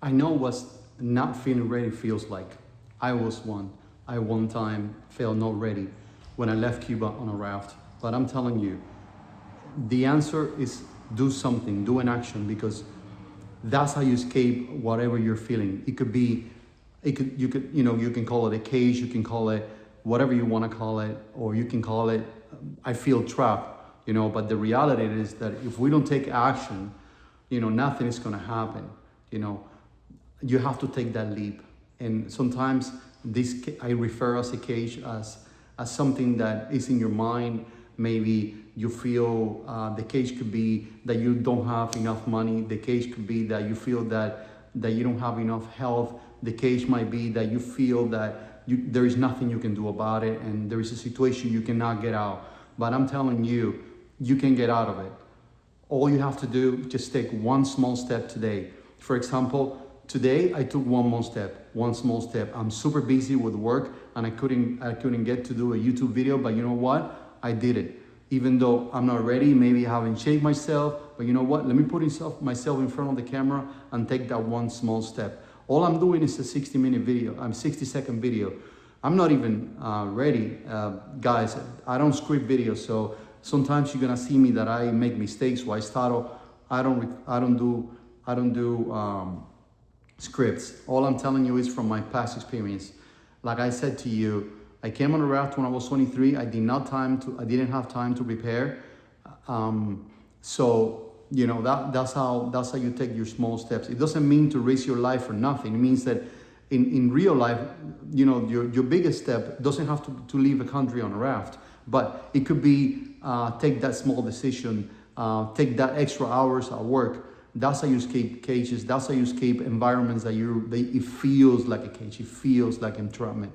I know what not feeling ready feels like. I was one. I one time felt not ready when I left Cuba on a raft. But I'm telling you, the answer is do something, do an action, because that's how you escape whatever you're feeling. You can call it a cage, you can call it whatever you want to call it, or you can call it, I feel trapped, but the reality is that if we don't take action, nothing is going to happen, you have to take that leap. And sometimes I refer as a cage as something that is in your mind. Maybe you feel the cage could be that you don't have enough money. The cage could be that you feel that you don't have enough health. The cage might be that you feel that there is nothing you can do about it, and there is a situation you cannot get out. But I'm telling you, you can get out of it. All you have to do, just take one small step today. For example, today I took one small step. I'm super busy with work and I couldn't get to do a YouTube video, but you know what? I did it. Even though I'm not ready, maybe I haven't shaved myself, but you know what? Let me put myself in front of the camera and take that one small step. All I'm doing is a 60-second video. I'm not even ready, guys. I don't script videos, so sometimes you're gonna see me that I make mistakes. So I don't do scripts. All I'm telling you is from my past experience. Like I said to you, I came on a raft when I was 23. I didn't have time to prepare. So that's how you take your small steps. It doesn't mean to risk your life for nothing. It means that in real life, your biggest step doesn't have to leave a country on a raft, but it could be take that small decision, take that extra hours at work. That's how you escape cages. That's how you escape environments it feels like a cage. It feels like entrapment.